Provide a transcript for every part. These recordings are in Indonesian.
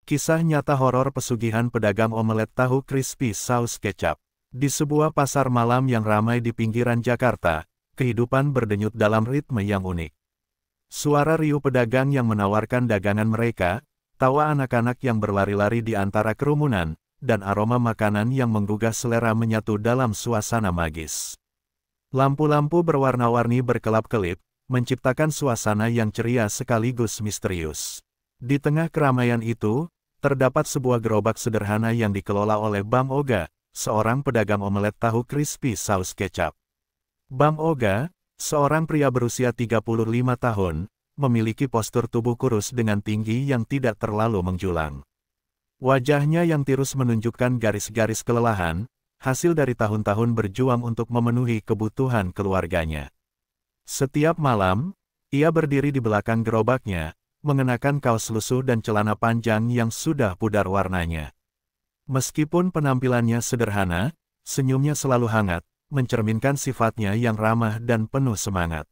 Kisah nyata horor pesugihan pedagang omelet tahu crispy saus kecap. Di sebuah pasar malam yang ramai di pinggiran Jakarta, kehidupan berdenyut dalam ritme yang unik. Suara riuh pedagang yang menawarkan dagangan mereka, tawa anak-anak yang berlari-lari di antara kerumunan, dan aroma makanan yang menggugah selera menyatu dalam suasana magis. Lampu-lampu berwarna-warni berkelap-kelip, menciptakan suasana yang ceria sekaligus misterius. Di tengah keramaian itu, terdapat sebuah gerobak sederhana yang dikelola oleh Bang Oga, seorang pedagang omelet tahu crispy saus kecap. Bang Oga, seorang pria berusia 35 tahun, memiliki postur tubuh kurus dengan tinggi yang tidak terlalu menjulang. Wajahnya yang tirus menunjukkan garis-garis kelelahan, hasil dari tahun-tahun berjuang untuk memenuhi kebutuhan keluarganya. Setiap malam, ia berdiri di belakang gerobaknya, mengenakan kaos lusuh dan celana panjang yang sudah pudar warnanya. Meskipun penampilannya sederhana, senyumnya selalu hangat, mencerminkan sifatnya yang ramah dan penuh semangat.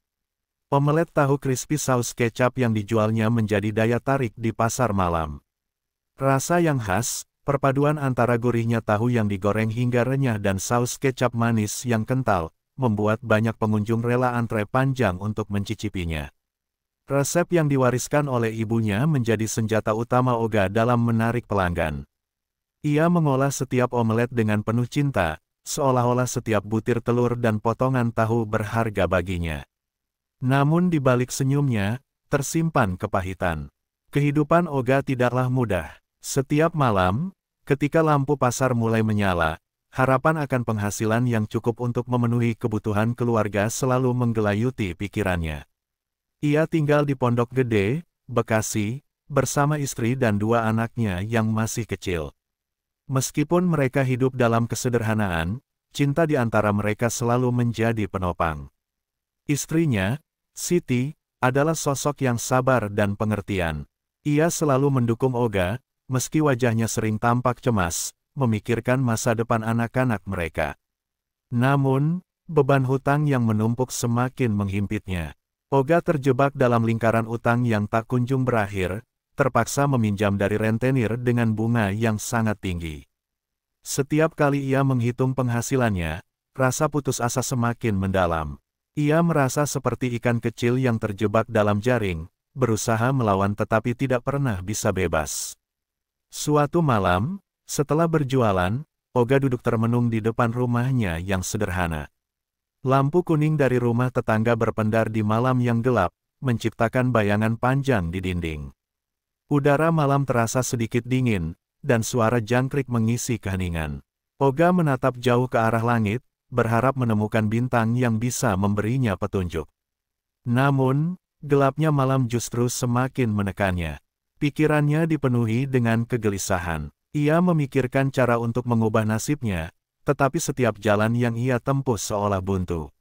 Omelet tahu crispy saus kecap yang dijualnya menjadi daya tarik di pasar malam. Rasa yang khas, perpaduan antara gurihnya tahu yang digoreng hingga renyah dan saus kecap manis yang kental, membuat banyak pengunjung rela antre panjang untuk mencicipinya. Resep yang diwariskan oleh ibunya menjadi senjata utama Oga dalam menarik pelanggan. Ia mengolah setiap omelet dengan penuh cinta, seolah-olah setiap butir telur dan potongan tahu berharga baginya. Namun di balik senyumnya, tersimpan kepahitan. Kehidupan Oga tidaklah mudah. Setiap malam, ketika lampu pasar mulai menyala, harapan akan penghasilan yang cukup untuk memenuhi kebutuhan keluarga selalu menggelayuti pikirannya. Ia tinggal di Pondok Gede, Bekasi, bersama istri dan dua anaknya yang masih kecil. Meskipun mereka hidup dalam kesederhanaan, cinta di antara mereka selalu menjadi penopang. Istrinya, Siti, adalah sosok yang sabar dan pengertian. Ia selalu mendukung Oga, meski wajahnya sering tampak cemas, memikirkan masa depan anak-anak mereka. Namun, beban hutang yang menumpuk semakin menghimpitnya. Oga terjebak dalam lingkaran utang yang tak kunjung berakhir, terpaksa meminjam dari rentenir dengan bunga yang sangat tinggi. Setiap kali ia menghitung penghasilannya, rasa putus asa semakin mendalam. Ia merasa seperti ikan kecil yang terjebak dalam jaring, berusaha melawan tetapi tidak pernah bisa bebas. Suatu malam, setelah berjualan, Oga duduk termenung di depan rumahnya yang sederhana. Lampu kuning dari rumah tetangga berpendar di malam yang gelap, menciptakan bayangan panjang di dinding. Udara malam terasa sedikit dingin, dan suara jangkrik mengisi keheningan. Oga menatap jauh ke arah langit, berharap menemukan bintang yang bisa memberinya petunjuk. Namun, gelapnya malam justru semakin menekannya. Pikirannya dipenuhi dengan kegelisahan. Ia memikirkan cara untuk mengubah nasibnya, tetapi setiap jalan yang ia tempuh seolah buntu.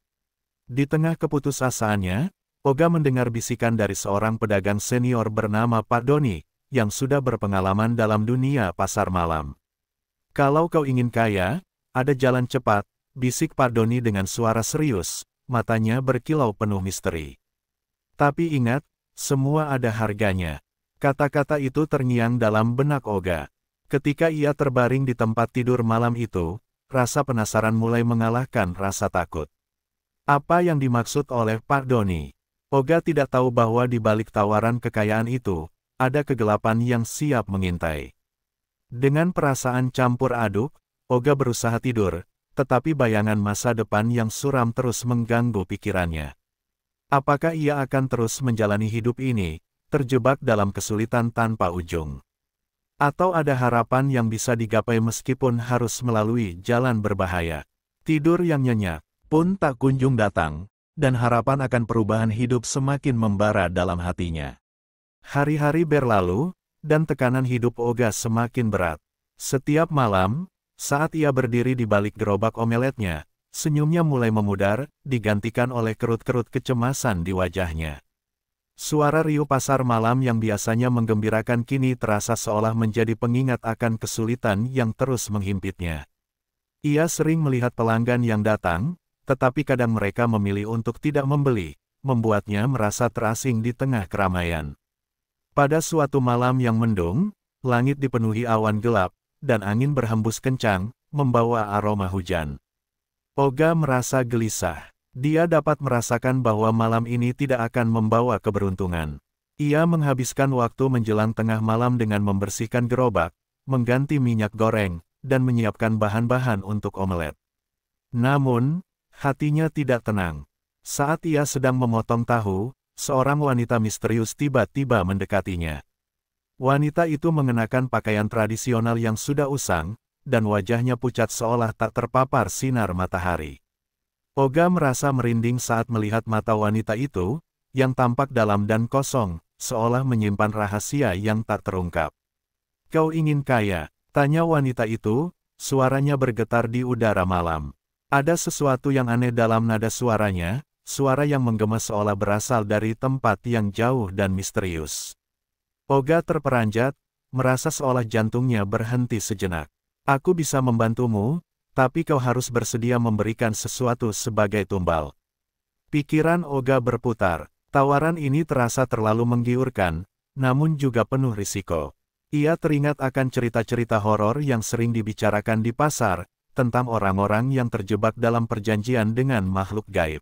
Di tengah keputusasaannya, Oga mendengar bisikan dari seorang pedagang senior bernama Pak Doni, yang sudah berpengalaman dalam dunia pasar malam. "Kalau kau ingin kaya, ada jalan cepat," bisik Pak Doni dengan suara serius, matanya berkilau penuh misteri. "Tapi ingat, semua ada harganya." Kata-kata itu terngiang dalam benak Oga. Ketika ia terbaring di tempat tidur malam itu, rasa penasaran mulai mengalahkan rasa takut. Apa yang dimaksud oleh Pak Doni? Oga tidak tahu bahwa di balik tawaran kekayaan itu, ada kegelapan yang siap mengintai. Dengan perasaan campur aduk, Oga berusaha tidur, tetapi bayangan masa depan yang suram terus mengganggu pikirannya. Apakah ia akan terus menjalani hidup ini, terjebak dalam kesulitan tanpa ujung? Atau ada harapan yang bisa digapai meskipun harus melalui jalan berbahaya? Tidur yang nyenyak pun tak kunjung datang, dan harapan akan perubahan hidup semakin membara dalam hatinya. Hari-hari berlalu, dan tekanan hidup Oga semakin berat. Setiap malam, saat ia berdiri di balik gerobak omeletnya, senyumnya mulai memudar, digantikan oleh kerut-kerut kecemasan di wajahnya. Suara riuh pasar malam yang biasanya menggembirakan kini terasa seolah menjadi pengingat akan kesulitan yang terus menghimpitnya. Ia sering melihat pelanggan yang datang, tetapi kadang mereka memilih untuk tidak membeli, membuatnya merasa terasing di tengah keramaian. Pada suatu malam yang mendung, langit dipenuhi awan gelap, dan angin berhembus kencang, membawa aroma hujan. Oga merasa gelisah. Dia dapat merasakan bahwa malam ini tidak akan membawa keberuntungan. Ia menghabiskan waktu menjelang tengah malam dengan membersihkan gerobak, mengganti minyak goreng, dan menyiapkan bahan-bahan untuk omelet. Namun, hatinya tidak tenang. Saat ia sedang memotong tahu, seorang wanita misterius tiba-tiba mendekatinya. Wanita itu mengenakan pakaian tradisional yang sudah usang, dan wajahnya pucat seolah tak terpapar sinar matahari. Oga merasa merinding saat melihat mata wanita itu, yang tampak dalam dan kosong, seolah menyimpan rahasia yang tak terungkap. "Kau ingin kaya?" tanya wanita itu, suaranya bergetar di udara malam. Ada sesuatu yang aneh dalam nada suaranya, suara yang menggema seolah berasal dari tempat yang jauh dan misterius. Oga terperanjat, merasa seolah jantungnya berhenti sejenak. "Aku bisa membantumu, tapi kau harus bersedia memberikan sesuatu sebagai tumbal." Pikiran Oga berputar. Tawaran ini terasa terlalu menggiurkan, namun juga penuh risiko. Ia teringat akan cerita-cerita horor yang sering dibicarakan di pasar, tentang orang-orang yang terjebak dalam perjanjian dengan makhluk gaib.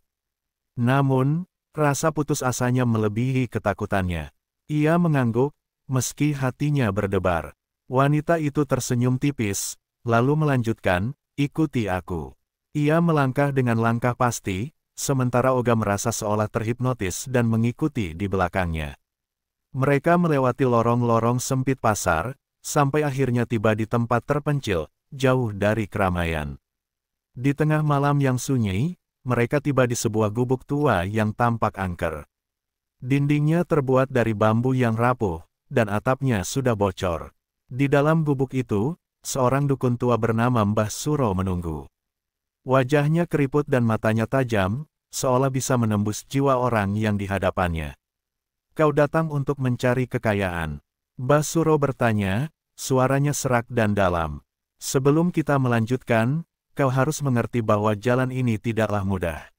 Namun, rasa putus asanya melebihi ketakutannya. Ia mengangguk, meski hatinya berdebar. Wanita itu tersenyum tipis, lalu melanjutkan, "Ikuti aku." Ia melangkah dengan langkah pasti, sementara Oga merasa seolah terhipnotis dan mengikuti di belakangnya. Mereka melewati lorong-lorong sempit pasar, sampai akhirnya tiba di tempat terpencil, jauh dari keramaian. Di tengah malam yang sunyi, mereka tiba di sebuah gubuk tua yang tampak angker. Dindingnya terbuat dari bambu yang rapuh, dan atapnya sudah bocor. Di dalam gubuk itu, seorang dukun tua bernama Mbah Suro menunggu. Wajahnya keriput dan matanya tajam, seolah bisa menembus jiwa orang yang di hadapannya. "Kau datang untuk mencari kekayaan?" Mbah Suro bertanya, suaranya serak dan dalam. "Sebelum kita melanjutkan, kau harus mengerti bahwa jalan ini tidaklah mudah."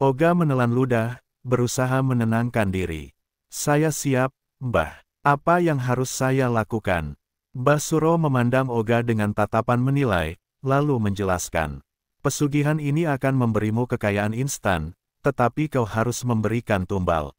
Oga menelan ludah, berusaha menenangkan diri. "Saya siap, Mbah. Apa yang harus saya lakukan?" Mbah Suro memandang Oga dengan tatapan menilai, lalu menjelaskan. "Pesugihan ini akan memberimu kekayaan instan, tetapi kau harus memberikan tumbal.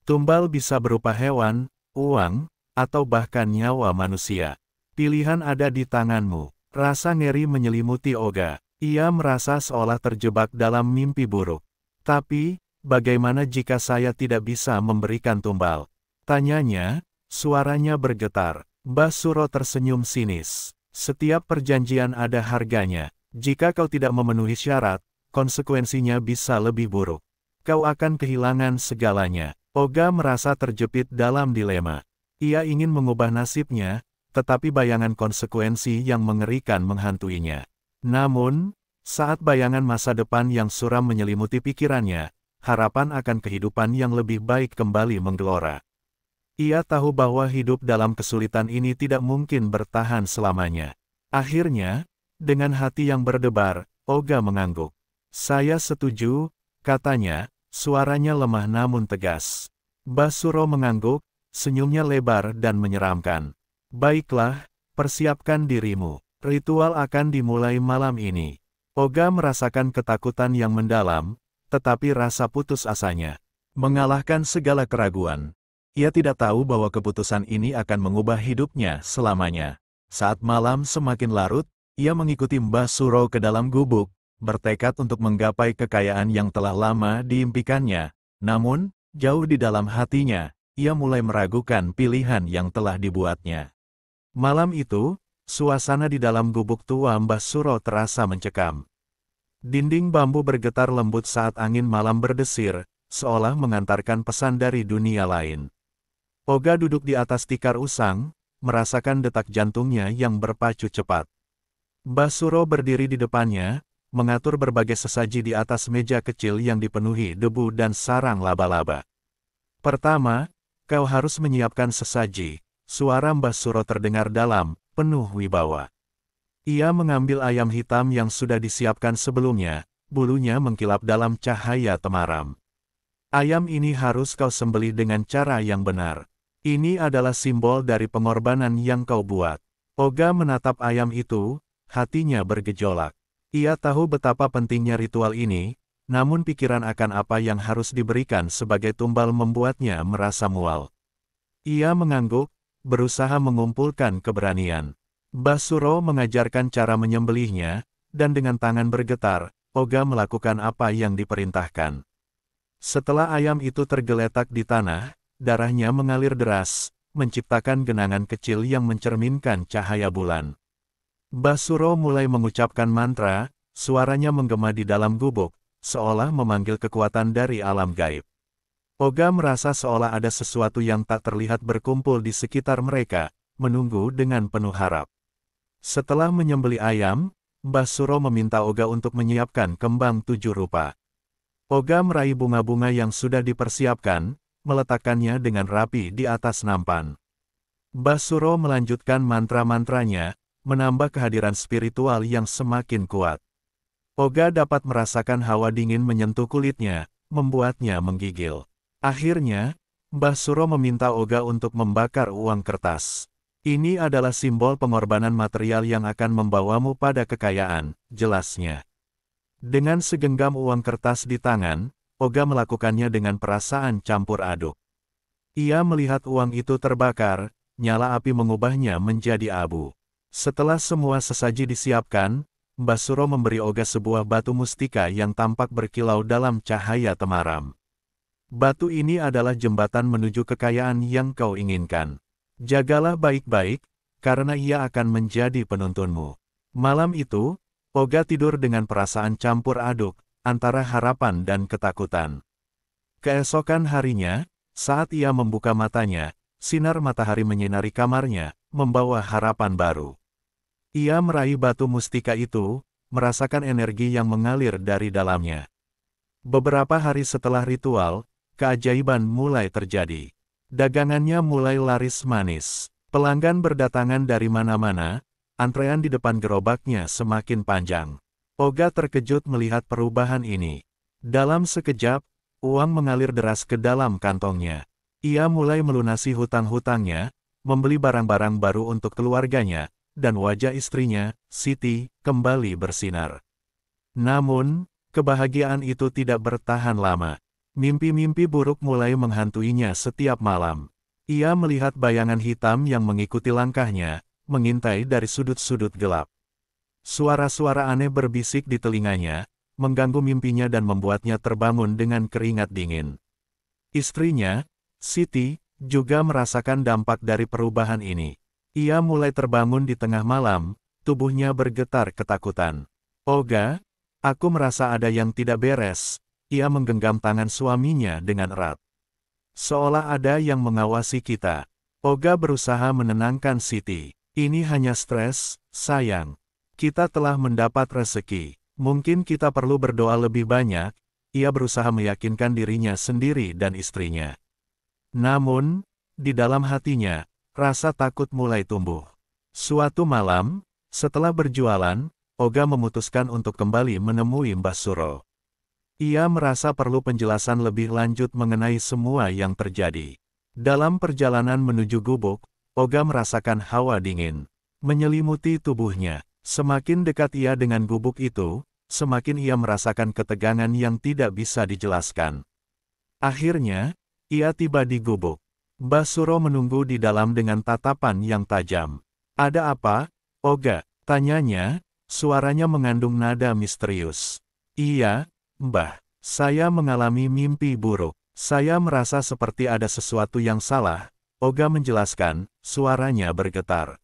Tumbal bisa berupa hewan, uang, atau bahkan nyawa manusia. Pilihan ada di tanganmu." Rasa ngeri menyelimuti Oga. Ia merasa seolah terjebak dalam mimpi buruk. "Tapi, bagaimana jika saya tidak bisa memberikan tumbal?" tanyanya, suaranya bergetar. Mbah Suro tersenyum sinis. "Setiap perjanjian ada harganya. Jika kau tidak memenuhi syarat, konsekuensinya bisa lebih buruk. Kau akan kehilangan segalanya." Oga merasa terjepit dalam dilema. Ia ingin mengubah nasibnya, tetapi bayangan konsekuensi yang mengerikan menghantuinya. Namun, saat bayangan masa depan yang suram menyelimuti pikirannya, harapan akan kehidupan yang lebih baik kembali menggelora. Ia tahu bahwa hidup dalam kesulitan ini tidak mungkin bertahan selamanya. Akhirnya, dengan hati yang berdebar, Oga mengangguk. "Saya setuju," katanya, suaranya lemah namun tegas. Mbah Suro mengangguk, senyumnya lebar dan menyeramkan. "Baiklah, persiapkan dirimu. Ritual akan dimulai malam ini." Oga merasakan ketakutan yang mendalam, tetapi rasa putus asanya mengalahkan segala keraguan. Ia tidak tahu bahwa keputusan ini akan mengubah hidupnya selamanya. Saat malam semakin larut, ia mengikuti Mbah Suro ke dalam gubuk, bertekad untuk menggapai kekayaan yang telah lama diimpikannya. Namun, jauh di dalam hatinya, ia mulai meragukan pilihan yang telah dibuatnya. Malam itu, suasana di dalam gubuk tua Mbah Suro terasa mencekam. Dinding bambu bergetar lembut saat angin malam berdesir, seolah mengantarkan pesan dari dunia lain. Oga duduk di atas tikar usang, merasakan detak jantungnya yang berpacu cepat. Mbah Suro berdiri di depannya, mengatur berbagai sesaji di atas meja kecil yang dipenuhi debu dan sarang laba-laba. "Pertama, kau harus menyiapkan sesaji." Suara Mbah Suro terdengar dalam, penuh wibawa. Ia mengambil ayam hitam yang sudah disiapkan sebelumnya, bulunya mengkilap dalam cahaya temaram. "Ayam ini harus kau sembelih dengan cara yang benar. Ini adalah simbol dari pengorbanan yang kau buat. Oga menatap ayam itu, hatinya bergejolak. Ia tahu betapa pentingnya ritual ini, namun pikiran akan apa yang harus diberikan sebagai tumbal membuatnya merasa mual. Ia mengangguk, berusaha mengumpulkan keberanian. Basuro mengajarkan cara menyembelihnya, dan dengan tangan bergetar, Oga melakukan apa yang diperintahkan. Setelah ayam itu tergeletak di tanah, darahnya mengalir deras, menciptakan genangan kecil yang mencerminkan cahaya bulan. Basuro mulai mengucapkan mantra, suaranya menggema di dalam gubuk, seolah memanggil kekuatan dari alam gaib. Oga merasa seolah ada sesuatu yang tak terlihat berkumpul di sekitar mereka, menunggu dengan penuh harap. Setelah menyembelih ayam, Basuro meminta Oga untuk menyiapkan kembang 7 rupa. Oga meraih bunga-bunga yang sudah dipersiapkan, meletakkannya dengan rapi di atas nampan. Basuro melanjutkan mantra-mantranya, menambah kehadiran spiritual yang semakin kuat. Oga dapat merasakan hawa dingin menyentuh kulitnya, membuatnya menggigil. Akhirnya, Basuro meminta Oga untuk membakar uang kertas. Ini adalah simbol pengorbanan material yang akan membawamu pada kekayaan, jelasnya. Dengan segenggam uang kertas di tangan, Oga melakukannya dengan perasaan campur aduk. Ia melihat uang itu terbakar, nyala api mengubahnya menjadi abu. Setelah semua sesaji disiapkan, Basuro memberi Oga sebuah batu mustika yang tampak berkilau dalam cahaya temaram. Batu ini adalah jembatan menuju kekayaan yang kau inginkan. Jagalah baik-baik, karena ia akan menjadi penuntunmu. Malam itu, Oga tidur dengan perasaan campur aduk, antara harapan dan ketakutan. Keesokan harinya, saat ia membuka matanya, sinar matahari menyinari kamarnya, membawa harapan baru. Ia meraih batu mustika itu, merasakan energi yang mengalir dari dalamnya. Beberapa hari setelah ritual, keajaiban mulai terjadi. Dagangannya mulai laris manis. Pelanggan berdatangan dari mana-mana, antrean di depan gerobaknya semakin panjang. Oga terkejut melihat perubahan ini. Dalam sekejap, uang mengalir deras ke dalam kantongnya. Ia mulai melunasi hutang-hutangnya, membeli barang-barang baru untuk keluarganya, dan wajah istrinya, Siti, kembali bersinar. Namun, kebahagiaan itu tidak bertahan lama. Mimpi-mimpi buruk mulai menghantuinya setiap malam. Ia melihat bayangan hitam yang mengikuti langkahnya, mengintai dari sudut-sudut gelap. Suara-suara aneh berbisik di telinganya, mengganggu mimpinya dan membuatnya terbangun dengan keringat dingin. Istrinya, Siti, juga merasakan dampak dari perubahan ini. Ia mulai terbangun di tengah malam, tubuhnya bergetar ketakutan. Oga, aku merasa ada yang tidak beres. Ia menggenggam tangan suaminya dengan erat. Seolah ada yang mengawasi kita. Oga berusaha menenangkan Siti. Ini hanya stres, sayang. Kita telah mendapat rezeki. Mungkin kita perlu berdoa lebih banyak. Ia berusaha meyakinkan dirinya sendiri dan istrinya. Namun, di dalam hatinya, rasa takut mulai tumbuh. Suatu malam, setelah berjualan, Oga memutuskan untuk kembali menemui Basuro. Ia merasa perlu penjelasan lebih lanjut mengenai semua yang terjadi. Dalam perjalanan menuju gubuk, Oga merasakan hawa dingin menyelimuti tubuhnya. Semakin dekat ia dengan gubuk itu, semakin ia merasakan ketegangan yang tidak bisa dijelaskan. Akhirnya, ia tiba di gubuk. Basuro menunggu di dalam dengan tatapan yang tajam. Ada apa, Oga? Tanyanya, suaranya mengandung nada misterius. Iya, Mbah, saya mengalami mimpi buruk. Saya merasa seperti ada sesuatu yang salah. Oga menjelaskan, suaranya bergetar.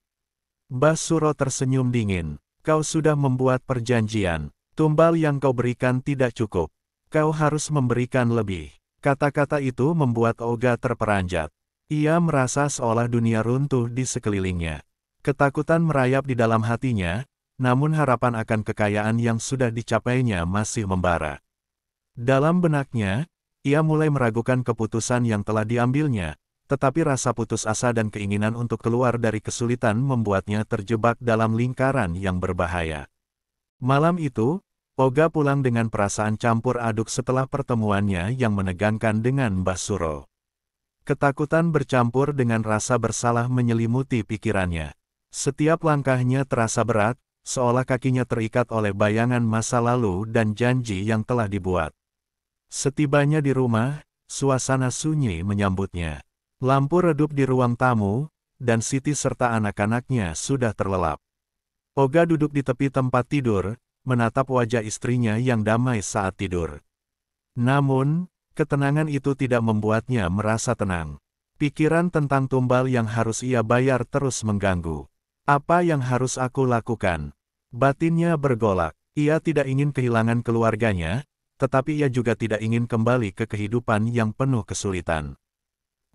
Basuro tersenyum dingin. Kau sudah membuat perjanjian. Tumbal yang kau berikan tidak cukup. Kau harus memberikan lebih. Kata-kata itu membuat Oga terperanjat. Ia merasa seolah dunia runtuh di sekelilingnya. Ketakutan merayap di dalam hatinya, namun harapan akan kekayaan yang sudah dicapainya masih membara. Dalam benaknya, ia mulai meragukan keputusan yang telah diambilnya, tetapi rasa putus asa dan keinginan untuk keluar dari kesulitan membuatnya terjebak dalam lingkaran yang berbahaya. Malam itu, Oga pulang dengan perasaan campur aduk setelah pertemuannya yang menegangkan dengan Basuro. Ketakutan bercampur dengan rasa bersalah menyelimuti pikirannya. Setiap langkahnya terasa berat, seolah kakinya terikat oleh bayangan masa lalu dan janji yang telah dibuat. Setibanya di rumah, suasana sunyi menyambutnya. Lampu redup di ruang tamu, dan Siti serta anak-anaknya sudah terlelap. Olga duduk di tepi tempat tidur, menatap wajah istrinya yang damai saat tidur. Namun, ketenangan itu tidak membuatnya merasa tenang. Pikiran tentang tumbal yang harus ia bayar terus mengganggu. Apa yang harus aku lakukan? Batinnya bergolak. Ia tidak ingin kehilangan keluarganya, tetapi ia juga tidak ingin kembali ke kehidupan yang penuh kesulitan.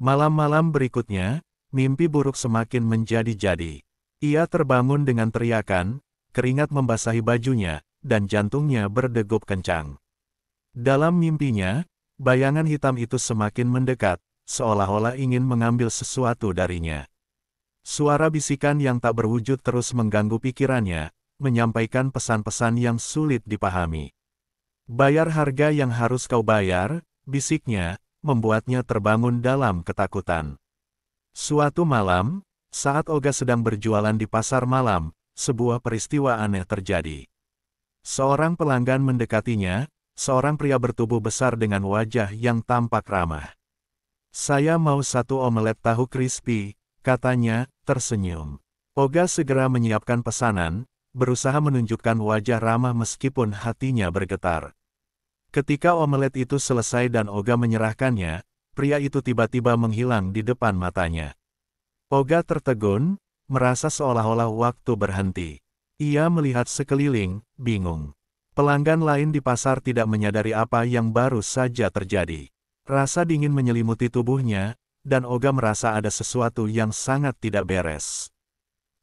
Malam-malam berikutnya, mimpi buruk semakin menjadi-jadi. Ia terbangun dengan teriakan, keringat membasahi bajunya, dan jantungnya berdegup kencang. Dalam mimpinya, bayangan hitam itu semakin mendekat, seolah-olah ingin mengambil sesuatu darinya. Suara bisikan yang tak berwujud terus mengganggu pikirannya, menyampaikan pesan-pesan yang sulit dipahami. Bayar harga yang harus kau bayar, bisiknya, membuatnya terbangun dalam ketakutan. Suatu malam, saat Olga sedang berjualan di pasar malam, sebuah peristiwa aneh terjadi. Seorang pelanggan mendekatinya, seorang pria bertubuh besar dengan wajah yang tampak ramah. "Saya mau satu omelet tahu crispy," katanya, tersenyum. Olga segera menyiapkan pesanan, berusaha menunjukkan wajah ramah meskipun hatinya bergetar. Ketika omelet itu selesai dan Olga menyerahkannya, pria itu tiba-tiba menghilang di depan matanya. Olga tertegun, merasa seolah-olah waktu berhenti. Ia melihat sekeliling, bingung. Pelanggan lain di pasar tidak menyadari apa yang baru saja terjadi. Rasa dingin menyelimuti tubuhnya, dan Olga merasa ada sesuatu yang sangat tidak beres.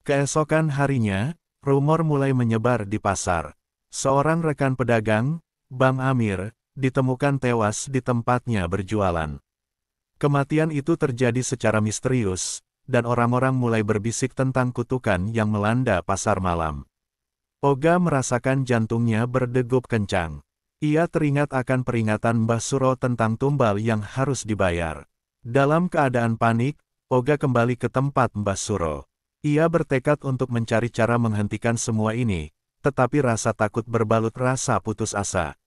Keesokan harinya, rumor mulai menyebar di pasar. Seorang rekan pedagang, Bang Amir, ditemukan tewas di tempatnya berjualan. Kematian itu terjadi secara misterius, dan orang-orang mulai berbisik tentang kutukan yang melanda pasar malam. Olga merasakan jantungnya berdegup kencang. Ia teringat akan peringatan Mbah Suro tentang tumbal yang harus dibayar. Dalam keadaan panik, Olga kembali ke tempat Mbah Suro. Ia bertekad untuk mencari cara menghentikan semua ini, tetapi rasa takut berbalut rasa putus asa.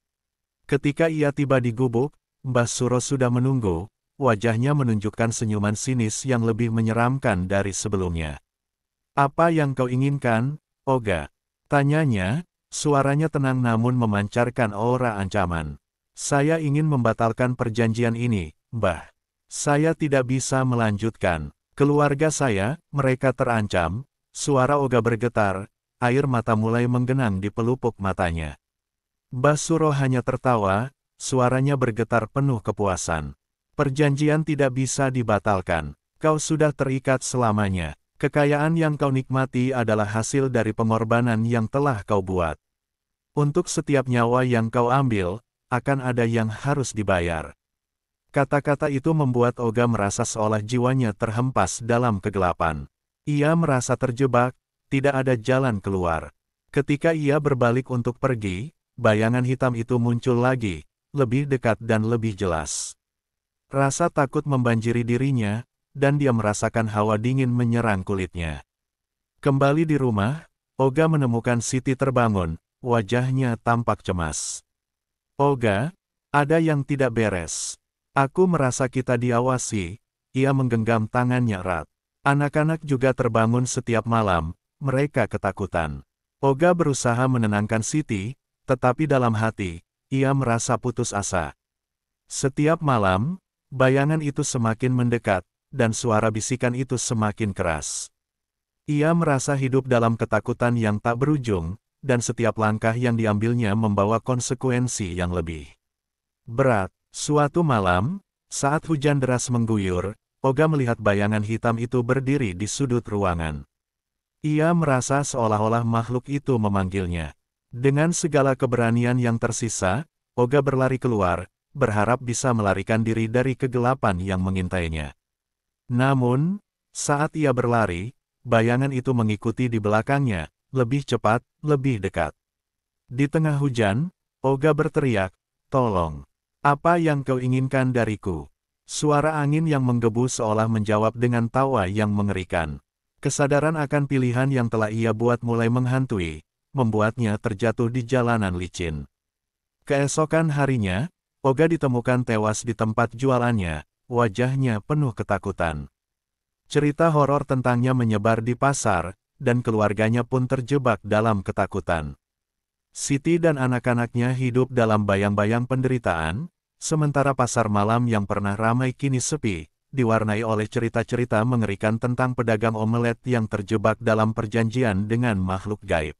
Ketika ia tiba di gubuk, Mbah Suro sudah menunggu, wajahnya menunjukkan senyuman sinis yang lebih menyeramkan dari sebelumnya. "Apa yang kau inginkan, Olga?" tanyanya, suaranya tenang namun memancarkan aura ancaman. "Saya ingin membatalkan perjanjian ini, Mbah. Saya tidak bisa melanjutkan. Keluarga saya, mereka terancam." Suara Olga bergetar, air mata mulai menggenang di pelupuk matanya. Mbah Suro hanya tertawa, suaranya bergetar penuh kepuasan. "Perjanjian tidak bisa dibatalkan. Kau sudah terikat selamanya. Kekayaan yang kau nikmati adalah hasil dari pengorbanan yang telah kau buat. Untuk setiap nyawa yang kau ambil, akan ada yang harus dibayar." Kata-kata itu membuat Olga merasa seolah jiwanya terhempas dalam kegelapan. Ia merasa terjebak, tidak ada jalan keluar. Ketika ia berbalik untuk pergi, bayangan hitam itu muncul lagi, lebih dekat dan lebih jelas. Rasa takut membanjiri dirinya, dan dia merasakan hawa dingin menyerang kulitnya. Kembali di rumah, Olga menemukan Siti terbangun, wajahnya tampak cemas. "Olga, ada yang tidak beres. Aku merasa kita diawasi." Ia menggenggam tangannya erat. Anak-anak juga terbangun setiap malam, mereka ketakutan. Olga berusaha menenangkan Siti, tetapi dalam hati, ia merasa putus asa. Setiap malam, bayangan itu semakin mendekat, dan suara bisikan itu semakin keras. Ia merasa hidup dalam ketakutan yang tak berujung, dan setiap langkah yang diambilnya membawa konsekuensi yang lebih berat. Suatu malam, saat hujan deras mengguyur, Olga melihat bayangan hitam itu berdiri di sudut ruangan. Ia merasa seolah-olah makhluk itu memanggilnya. Dengan segala keberanian yang tersisa, Olga berlari keluar, berharap bisa melarikan diri dari kegelapan yang mengintainya. Namun, saat ia berlari, bayangan itu mengikuti di belakangnya, lebih cepat, lebih dekat. Di tengah hujan, Olga berteriak, "Tolong! Apa yang kau inginkan dariku?" Suara angin yang menggebu seolah menjawab dengan tawa yang mengerikan. Kesadaran akan pilihan yang telah ia buat mulai menghantui, membuatnya terjatuh di jalanan licin. Keesokan harinya, Oga ditemukan tewas di tempat jualannya, wajahnya penuh ketakutan. Cerita horor tentangnya menyebar di pasar, dan keluarganya pun terjebak dalam ketakutan. Siti dan anak-anaknya hidup dalam bayang-bayang penderitaan, sementara pasar malam yang pernah ramai kini sepi, diwarnai oleh cerita-cerita mengerikan tentang pedagang omelet yang terjebak dalam perjanjian dengan makhluk gaib.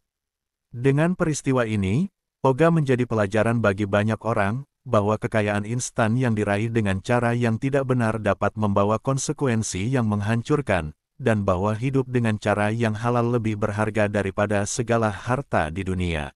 Dengan peristiwa ini, Oga menjadi pelajaran bagi banyak orang, bahwa kekayaan instan yang diraih dengan cara yang tidak benar dapat membawa konsekuensi yang menghancurkan, dan bahwa hidup dengan cara yang halal lebih berharga daripada segala harta di dunia.